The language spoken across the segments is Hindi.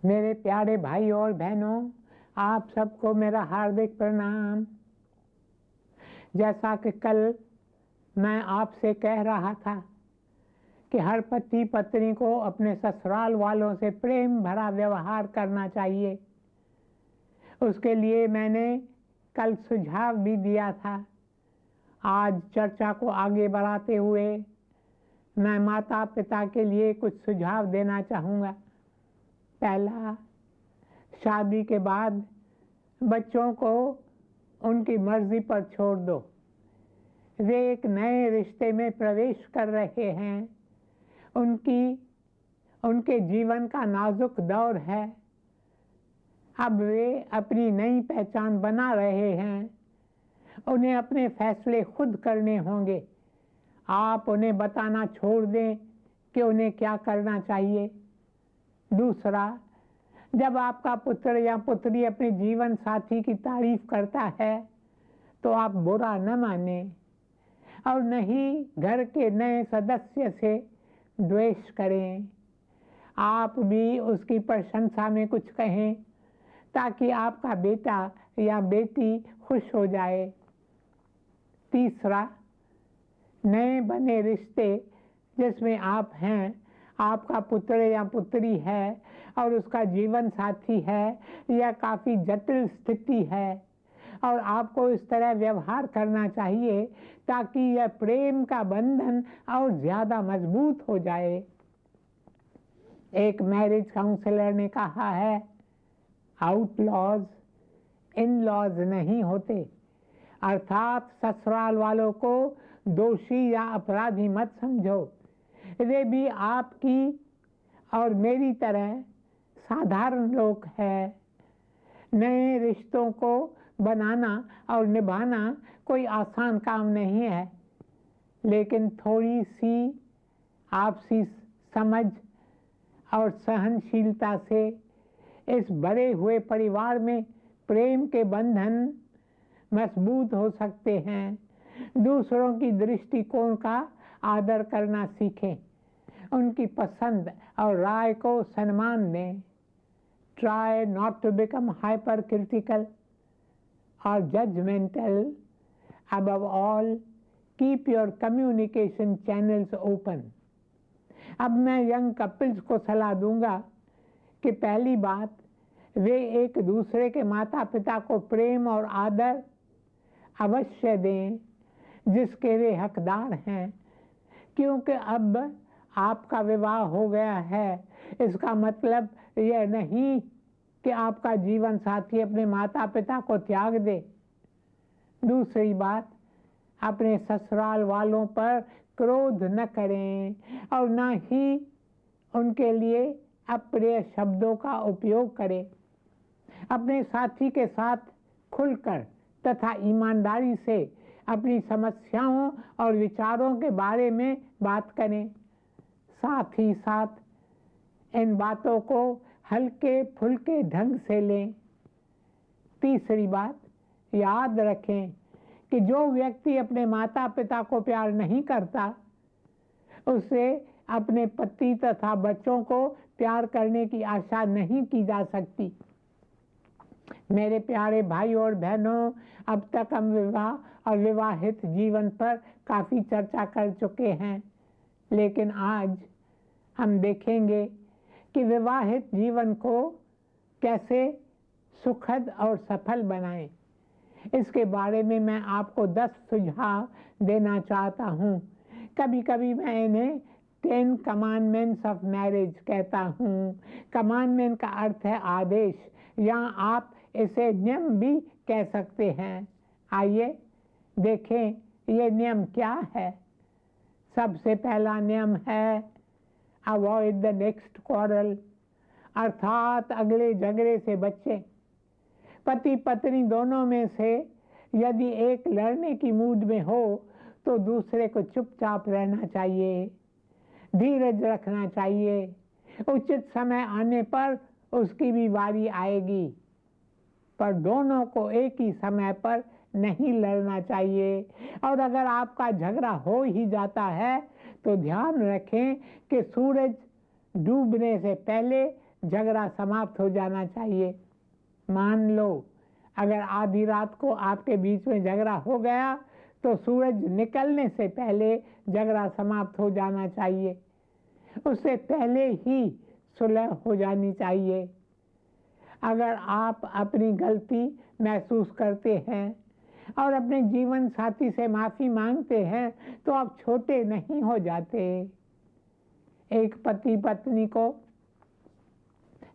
मेरे प्यारे भाई और बहनों, आप सबको मेरा हार्दिक प्रणाम। जैसा कि कल मैं आपसे कह रहा था कि हर पति पत्नी को अपने ससुराल वालों से प्रेम भरा व्यवहार करना चाहिए, उसके लिए मैंने कल सुझाव भी दिया था। आज चर्चा को आगे बढ़ाते हुए मैं माता पिता के लिए कुछ सुझाव देना चाहूँगा। पहला, शादी के बाद बच्चों को उनकी मर्जी पर छोड़ दो। वे एक नए रिश्ते में प्रवेश कर रहे हैं, उनके जीवन का नाजुक दौर है। अब वे अपनी नई पहचान बना रहे हैं, उन्हें अपने फैसले खुद करने होंगे। आप उन्हें बताना छोड़ दें कि उन्हें क्या करना चाहिए। दूसरा, जब आपका पुत्र या पुत्री अपने जीवन साथी की तारीफ करता है तो आप बुरा न माने और न ही घर के नए सदस्य से द्वेष करें। आप भी उसकी प्रशंसा में कुछ कहें ताकि आपका बेटा या बेटी खुश हो जाए। तीसरा, नए बने रिश्ते जिसमें आप हैं, आपका पुत्र या पुत्री है और उसका जीवन साथी है, यह काफ़ी जटिल स्थिति है और आपको इस तरह व्यवहार करना चाहिए ताकि यह प्रेम का बंधन और ज़्यादा मजबूत हो जाए। एक मैरिज काउंसलर ने कहा है, आउटलॉज इन लॉज नहीं होते, अर्थात ससुराल वालों को दोषी या अपराधी मत समझो। वे भी आपकी और मेरी तरह साधारण लोग हैं। नए रिश्तों को बनाना और निभाना कोई आसान काम नहीं है, लेकिन थोड़ी सी आपसी समझ और सहनशीलता से इस बड़े हुए परिवार में प्रेम के बंधन मजबूत हो सकते हैं। दूसरों की दृष्टिकोण का आदर करना सीखें, उनकी पसंद और राय को सम्मान दें। Try not to become hypercritical or judgmental. Above all, keep your communication channels open. अब मैं यंग कपल्स को सलाह दूंगा कि पहली बात, वे एक दूसरे के माता पिता को प्रेम और आदर अवश्य दें जिसके वे हकदार हैं, क्योंकि अब आपका विवाह हो गया है। इसका मतलब यह नहीं कि आपका जीवन साथी अपने माता पिता को त्याग दे। दूसरी बात, अपने ससुराल वालों पर क्रोध न करें और न ही उनके लिए अप्रिय शब्दों का उपयोग करें। अपने साथी के साथ खुलकर तथा ईमानदारी से अपनी समस्याओं और विचारों के बारे में बात करें। साथ ही साथ इन बातों को हल्के फुल्के ढंग से लें। तीसरी बात, याद रखें कि जो व्यक्ति अपने माता पिता को प्यार नहीं करता, उसे अपने पति तथा बच्चों को प्यार करने की आशा नहीं की जा सकती। मेरे प्यारे भाई और बहनों, अब तक हम विवाह और विवाहित जीवन पर काफ़ी चर्चा कर चुके हैं, लेकिन आज हम देखेंगे कि विवाहित जीवन को कैसे सुखद और सफल बनाएं। इसके बारे में मैं आपको 10 सुझाव देना चाहता हूँ। कभी कभी मैं इन्हें 10 कमांडमेंट्स ऑफ मैरिज कहता हूँ। कमांडमेंट का अर्थ है आदेश, या आप इसे नियम भी कह सकते हैं। आइए देखें ये नियम क्या है। सबसे पहला नियम है अवॉइड द नेक्स्ट क्वारल, अर्थात अगले झगड़े से बचें। पति पत्नी दोनों में से यदि एक लड़ने की मूड में हो तो दूसरे को चुपचाप रहना चाहिए, धीरज रखना चाहिए। उचित समय आने पर उसकी भी बारी आएगी, पर दोनों को एक ही समय पर नहीं लड़ना चाहिए। और अगर आपका झगड़ा हो ही जाता है तो ध्यान रखें कि सूरज डूबने से पहले झगड़ा समाप्त हो जाना चाहिए। मान लो अगर आधी रात को आपके बीच में झगड़ा हो गया तो सूरज निकलने से पहले झगड़ा समाप्त हो जाना चाहिए, उससे पहले ही सुलह हो जानी चाहिए। अगर आप अपनी गलती महसूस करते हैं और अपने जीवन साथी से माफ़ी मांगते हैं तो आप छोटे नहीं हो जाते। एक पति पत्नी को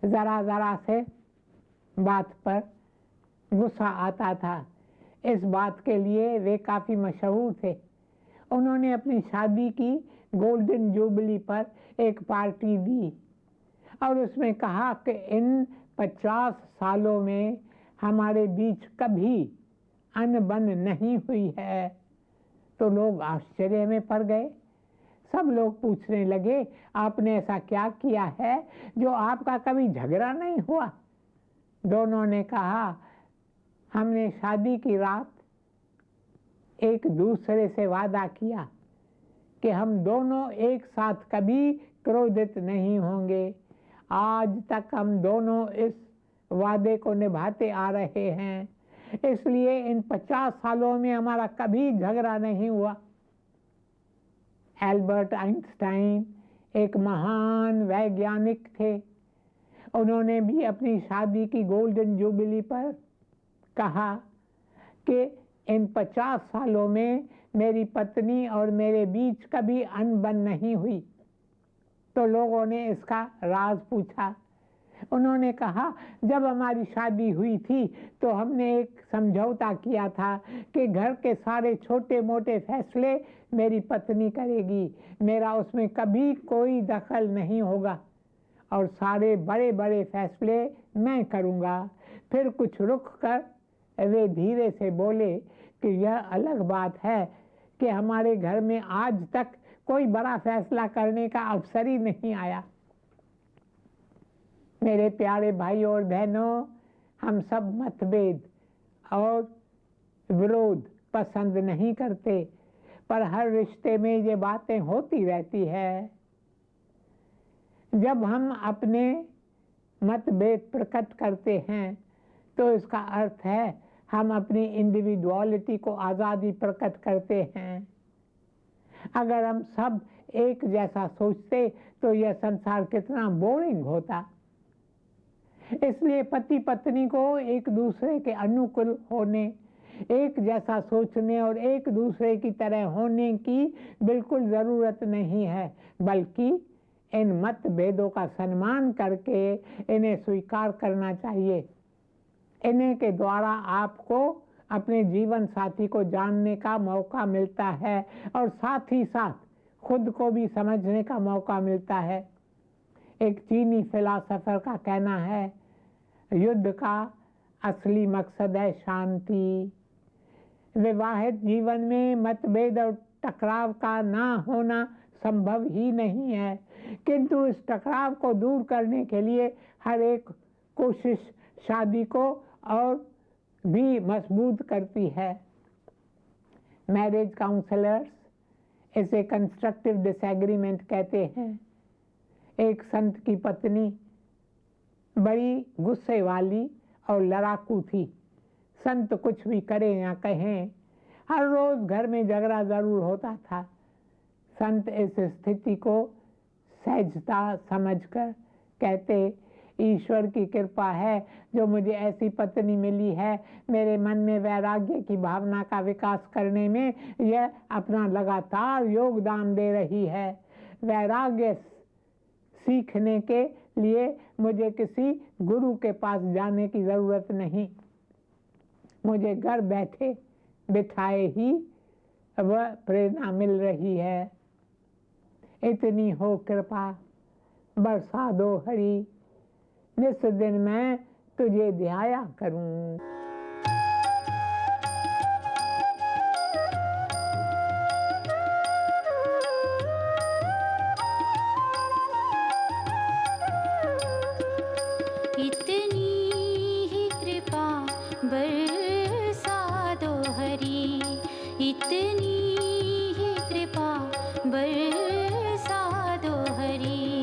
ज़रा ज़रा से बात पर गुस्सा आता था। इस बात के लिए वे काफ़ी मशहूर थे। उन्होंने अपनी शादी की गोल्डन जुबली पर एक पार्टी दी और उसमें कहा कि इन 50 सालों में हमारे बीच कभी अनबन नहीं हुई है। तो लोग आश्चर्य में पड़ गए। सब लोग पूछने लगे, आपने ऐसा क्या किया है जो आपका कभी झगड़ा नहीं हुआ? दोनों ने कहा, हमने शादी की रात एक दूसरे से वादा किया कि हम दोनों एक साथ कभी क्रोधित नहीं होंगे। आज तक हम दोनों इस वादे को निभाते आ रहे हैं, इसलिए इन 50 सालों में हमारा कभी झगड़ा नहीं हुआ। एल्बर्ट आइंस्टाइन एक महान वैज्ञानिक थे। उन्होंने भी अपनी शादी की गोल्डन जुबली पर कहा कि इन 50 सालों में मेरी पत्नी और मेरे बीच कभी अनबन नहीं हुई। तो लोगों ने इसका राज पूछा। उन्होंने कहा, जब हमारी शादी हुई थी तो हमने एक समझौता किया था कि घर के सारे छोटे मोटे फैसले मेरी पत्नी करेगी, मेरा उसमें कभी कोई दखल नहीं होगा, और सारे बड़े बड़े फैसले मैं करूँगा। फिर कुछ रुक कर वे धीरे से बोले कि यह अलग बात है कि हमारे घर में आज तक कोई बड़ा फैसला करने का अवसर ही नहीं आया। मेरे प्यारे भाइयों और बहनों, हम सब मतभेद और विरोध पसंद नहीं करते, पर हर रिश्ते में ये बातें होती रहती है। जब हम अपने मतभेद प्रकट करते हैं तो इसका अर्थ है हम अपनी इंडिविजुअलिटी को आज़ादी प्रकट करते हैं। अगर हम सब एक जैसा सोचते तो यह संसार कितना बोरिंग होता। इसलिए पति पत्नी को एक दूसरे के अनुकूल होने, एक जैसा सोचने और एक दूसरे की तरह होने की बिल्कुल ज़रूरत नहीं है, बल्कि इन मतभेदों का सम्मान करके इन्हें स्वीकार करना चाहिए। इन्हीं के द्वारा आपको अपने जीवन साथी को जानने का मौका मिलता है और साथ ही साथ खुद को भी समझने का मौका मिलता है। एक चीनी फिलासफर का कहना है, युद्ध का असली मकसद है शांति। विवाहित जीवन में मतभेद और टकराव का ना होना संभव ही नहीं है, किंतु इस टकराव को दूर करने के लिए हर एक कोशिश शादी को और भी मजबूत करती है। मैरिज काउंसलर्स इसे कंस्ट्रक्टिव डिसएग्रीमेंट कहते हैं। एक संत की पत्नी बड़ी गुस्से वाली और लड़ाकू थी। संत कुछ भी करें या कहें, हर रोज घर में झगड़ा जरूर होता था। संत इस स्थिति को सहजता समझकर कहते, ईश्वर की कृपा है जो मुझे ऐसी पत्नी मिली है। मेरे मन में वैराग्य की भावना का विकास करने में यह अपना लगातार योगदान दे रही है। वैराग्य सीखने के लिए मुझे किसी गुरु के पास जाने की जरूरत नहीं, मुझे घर बैठे बिठाए ही वह प्रेरणा मिल रही है। इतनी हो कृपा बरसा दो हरि, निस दिन मैं तुझे ध्याया करूं। इतनी ही कृपा बरसा दो हरि, इतनी ही कृपा बरसा दो हरि,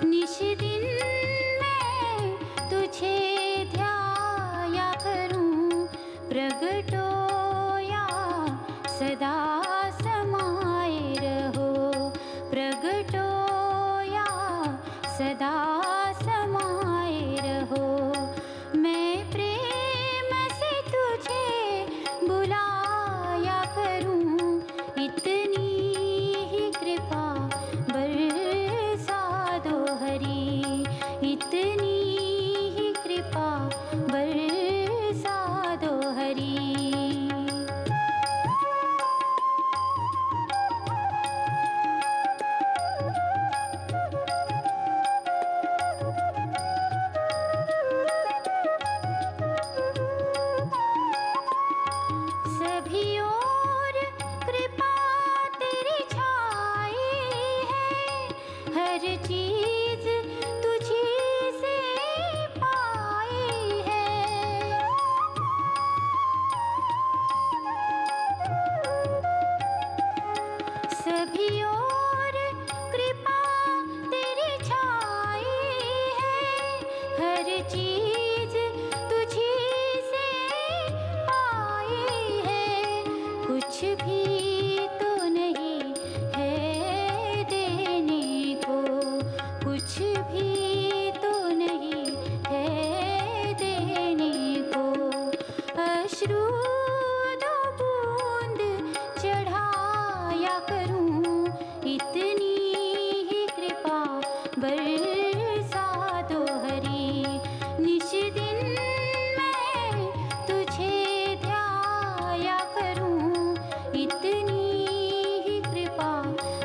निश दिन मैं सभी ओर कृपा तेरी छाई है, हर चीज तुझी से पाई है, कुछ भी तो नहीं है देने को, कुछ भी तो नहीं है देने को। अश्रु दो बूंद चढ़ाया करूं, इतनी ही कृपा बरसा दो हरी। निश दिन मैं तुझे ध्याया करूं, इतनी ही कृपा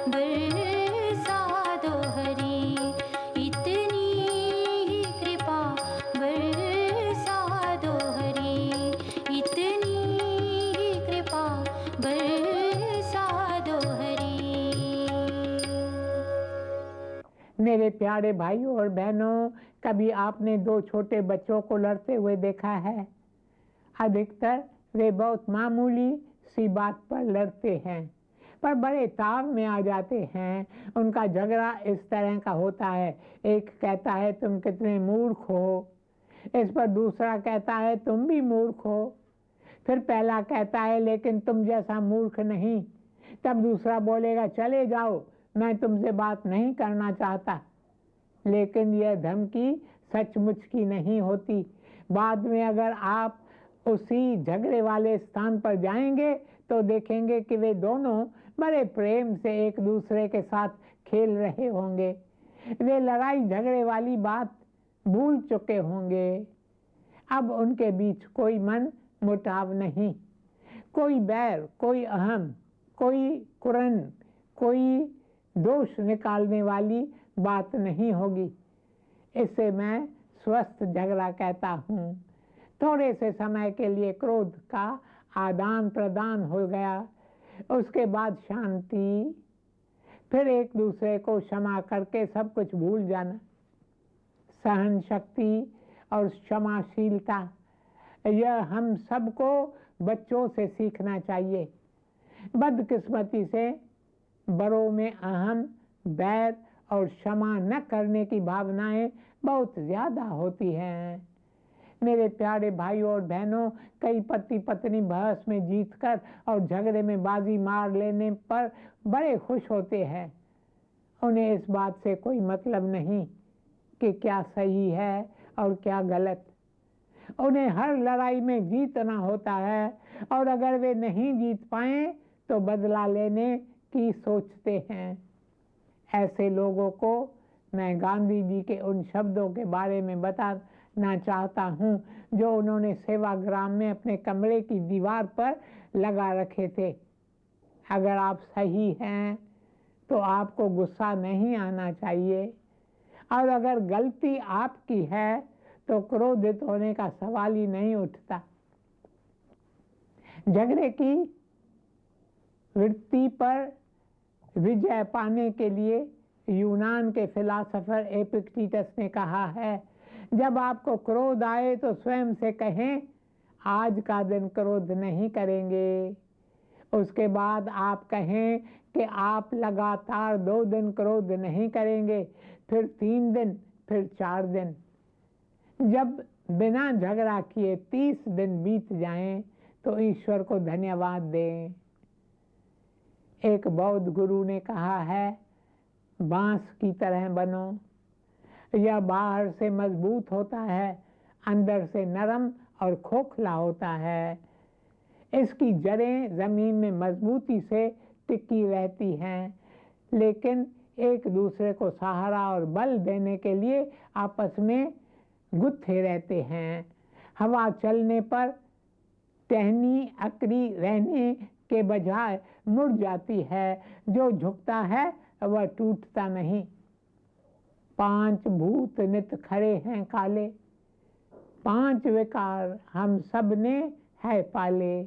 बरसा दो हरी, इतनी ही कृपा बरसा दो हरी, इतनी ही कृपा बरसा दो हरी। मेरे प्यारे भाइयों और बहनों, कभी आपने दो छोटे बच्चों को लड़ते हुए देखा है? अधिकतर वे बहुत मामूली सी बात पर लड़ते हैं, पर बड़े ताव में आ जाते हैं। उनका झगड़ा इस तरह का होता है, एक कहता है तुम कितने मूर्ख हो, इस पर दूसरा कहता है तुम भी मूर्ख हो, फिर पहला कहता है लेकिन तुम जैसा मूर्ख नहीं, तब दूसरा बोलेगा चले जाओ, मैं तुमसे बात नहीं करना चाहता। लेकिन यह धमकी सचमुच की नहीं होती। बाद में अगर आप उसी झगड़े वाले स्थान पर जाएंगे तो देखेंगे कि वे दोनों बड़े प्रेम से एक दूसरे के साथ खेल रहे होंगे। वे लड़ाई झगड़े वाली बात भूल चुके होंगे। अब उनके बीच कोई मन मुटाव नहीं, कोई बैर, कोई अहम, कोई कुरन, कोई दोष निकालने वाली बात नहीं होगी। इसे मैं स्वस्थ झगड़ा कहता हूँ। थोड़े से समय के लिए क्रोध का आदान प्रदान हो गया, उसके बाद शांति, फिर एक दूसरे को क्षमा करके सब कुछ भूल जाना। सहन शक्ति और क्षमाशीलता, यह हम सबको बच्चों से सीखना चाहिए। बदकिस्मती से बड़ों में अहम, बैर और क्षमा न करने की भावनाएं बहुत ज्यादा होती हैं। मेरे प्यारे भाइयों और बहनों, कई पति पत्नी बहस में जीतकर और झगड़े में बाजी मार लेने पर बड़े खुश होते हैं। उन्हें इस बात से कोई मतलब नहीं कि क्या सही है और क्या गलत। उन्हें हर लड़ाई में जीतना होता है, और अगर वे नहीं जीत पाए तो बदला लेने की सोचते हैं। ऐसे लोगों को मैं गांधी जी के उन शब्दों के बारे में बताना चाहता हूँ जो उन्होंने सेवाग्राम में अपने कमरे की दीवार पर लगा रखे थे। अगर आप सही हैं तो आपको गुस्सा नहीं आना चाहिए, और अगर गलती आपकी है तो क्रोधित होने का सवाल ही नहीं उठता। झगड़े की वृत्ति पर विजय पाने के लिए यूनान के फिलॉसफर एपिक्टेटस ने कहा है, जब आपको क्रोध आए तो स्वयं से कहें आज का दिन क्रोध नहीं करेंगे। उसके बाद आप कहें कि आप लगातार 2 दिन क्रोध नहीं करेंगे, फिर 3 दिन, फिर 4 दिन। जब बिना झगड़ा किए 30 दिन बीत जाएं तो ईश्वर को धन्यवाद दें। एक बौद्ध गुरु ने कहा है, बांस की तरह बनो। यह बाहर से मजबूत होता है, अंदर से नरम और खोखला होता है। इसकी जड़ें जमीन में मजबूती से टिकी रहती हैं, लेकिन एक दूसरे को सहारा और बल देने के लिए आपस में गुत्थे रहते हैं। हवा चलने पर टहनी अकड़ी रहने के बजाय मुड़ जाती है, जो झुकता है वह टूटता नहीं। 5 भूत नित खड़े हैं काले, 5 विकार हम सब ने है पाले।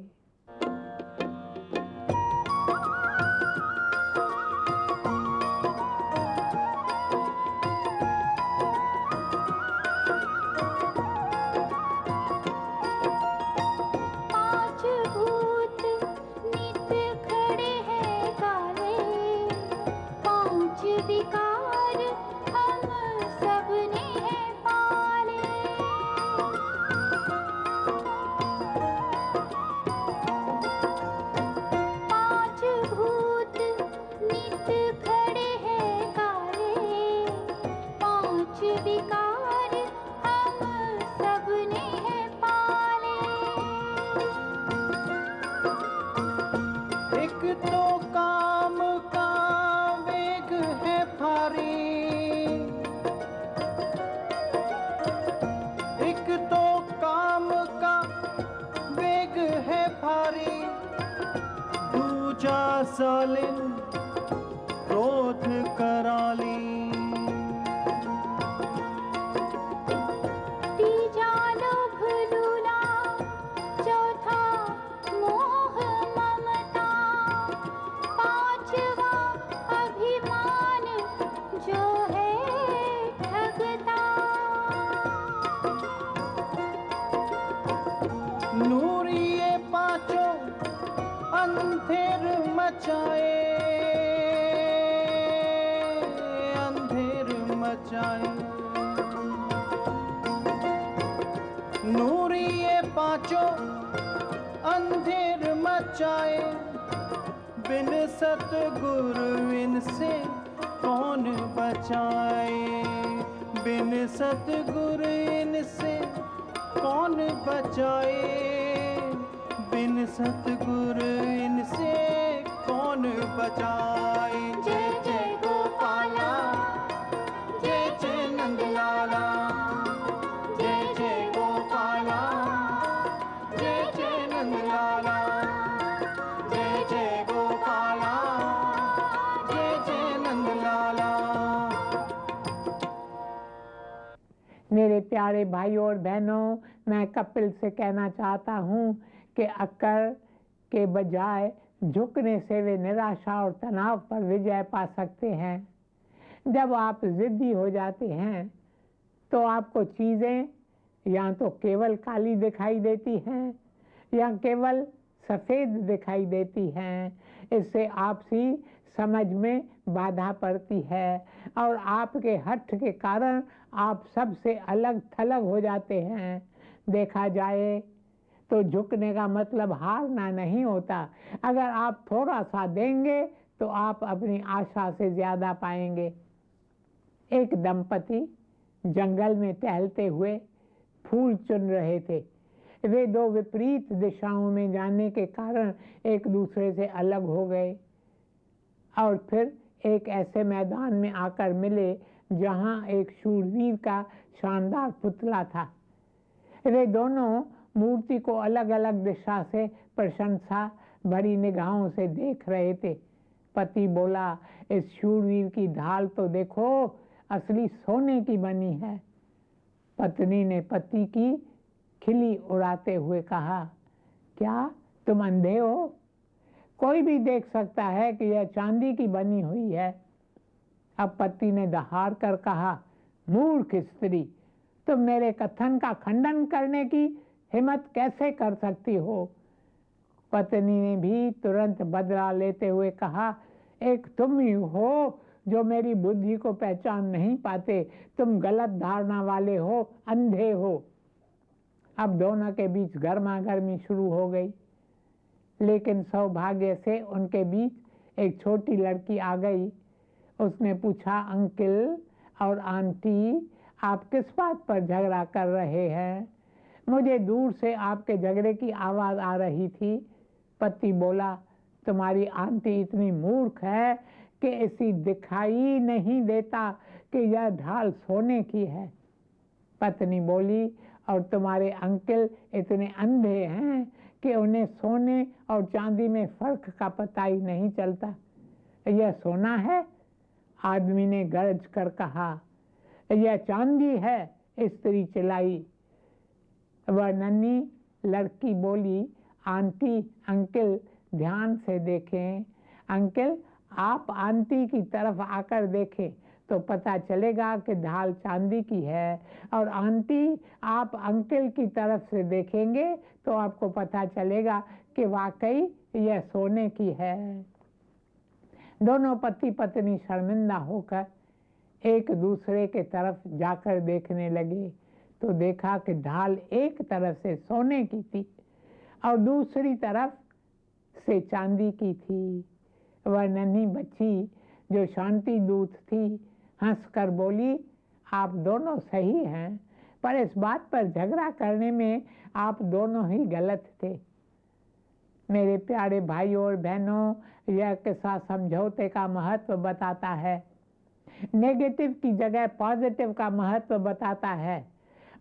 पांच भूत नित खड़े हैं काले, तो काम का वेग है भारी, एक तो काम का वेग है भारी, दूजा जालिम क्रोध कराली, तीजा लोभ लूला, चौथा मोह ममता, पांचवा अभिमान जो है ठगता। नूर ये पांचों अंधेर मचाए, अंधेर मचाए, नूर ये पांचों अंधेर मचाए, बिन सतगुरु इनसे कौन बचाए, बिन सतगुरु इनसे कौन बचाए, बिन सतगुरु इनसे कौन बचाए। जय जय गोपाला, जय जय नंदलाला, जय जय गोपाला, जय जय नंदलाला, जय जय गोपाला, जय जय नंदलाला। मेरे प्यारे भाइयों और बहनों, मैं कपिल से कहना चाहता हूँ कि अक्कर के बजाय झुकने से वे निराशा और तनाव पर विजय पा सकते हैं। जब आप जिद्दी हो जाते हैं तो आपको चीज़ें या तो केवल काली दिखाई देती हैं या केवल सफ़ेद दिखाई देती हैं। इससे आपसी समझ में बाधा पड़ती है और आपके हठ के कारण आप सबसे अलग थलग हो जाते हैं। देखा जाए तो झुकने का मतलब हारना नहीं होता। अगर आप थोड़ा सा देंगे तो आप अपनी आशा से ज़्यादा पाएंगे। एक दंपति जंगल में टहलते हुए फूल चुन रहे थे। वे दो विपरीत दिशाओं में जाने के कारण एक दूसरे से अलग हो गए और फिर एक ऐसे मैदान में आकर मिले जहां एक शूरवीर का शानदार पुतला था। वे दोनों मूर्ति को अलग अलग दिशा से प्रशंसा भरी निगाहों से देख रहे थे। पति बोला, इस शूरवीर की ढाल तो देखो, असली सोने की बनी है। पत्नी ने पति की खिली उड़ाते हुए कहा, क्या तुम अंधे हो? कोई भी देख सकता है कि यह चांदी की बनी हुई है। अब पति ने दहाड़ कर कहा, मूर्ख स्त्री, तुम मेरे कथन का खंडन करने की हिम्मत कैसे कर सकती हो? पत्नी ने भी तुरंत बदला लेते हुए कहा, एक तुम ही हो जो मेरी बुद्धि को पहचान नहीं पाते। तुम गलत धारणा वाले हो, अंधे हो। अब दोनों के बीच गर्मा गर्मी शुरू हो गई, लेकिन सौभाग्य से उनके बीच एक छोटी लड़की आ गई। उसने पूछा, अंकल और आंटी, आप किस बात पर झगड़ा कर रहे हैं? मुझे दूर से आपके झगड़े की आवाज़ आ रही थी। पति बोला, तुम्हारी आंटी इतनी मूर्ख है कि इसे दिखाई नहीं देता कि यह ढाल सोने की है। पत्नी बोली, और तुम्हारे अंकल इतने अंधे हैं कि उन्हें सोने और चांदी में फर्क का पता ही नहीं चलता। यह सोना है? आदमी ने गरज कर कहा। यह चांदी है, स्त्री चिल्लाई। वह नन्ही लड़की बोली, आंटी अंकल ध्यान से देखें। अंकल, आप आंटी की तरफ आकर देखें तो पता चलेगा कि ढाल चांदी की है, और आंटी आप अंकल की तरफ से देखेंगे तो आपको पता चलेगा कि वाकई यह सोने की है। दोनों पति पत्नी शर्मिंदा होकर एक दूसरे के तरफ जाकर देखने लगे तो देखा कि ढाल एक तरफ से सोने की थी और दूसरी तरफ से चांदी की थी। वह नन्ही बच्ची जो शांति दूत थी हंसकर बोली, आप दोनों सही हैं, पर इस बात पर झगड़ा करने में आप दोनों ही गलत थे। मेरे प्यारे भाइयों और बहनों, यह किस्सा समझौते का महत्व बताता है, नेगेटिव की जगह पॉजिटिव का महत्व बताता है,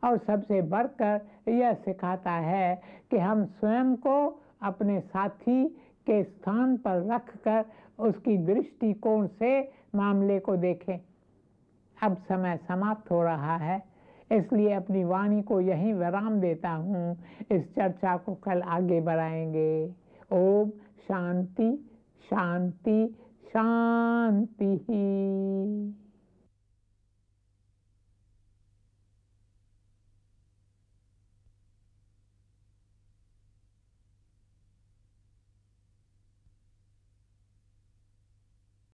और सबसे बढ़कर यह सिखाता है कि हम स्वयं को अपने साथी के स्थान पर रखकर उसकी दृष्टिकोण से मामले को देखें। अब समय समाप्त हो रहा है, इसलिए अपनी वाणी को यहीं विराम देता हूँ। इस चर्चा को कल आगे बढ़ाएंगे। ओम शांति शांति शांति।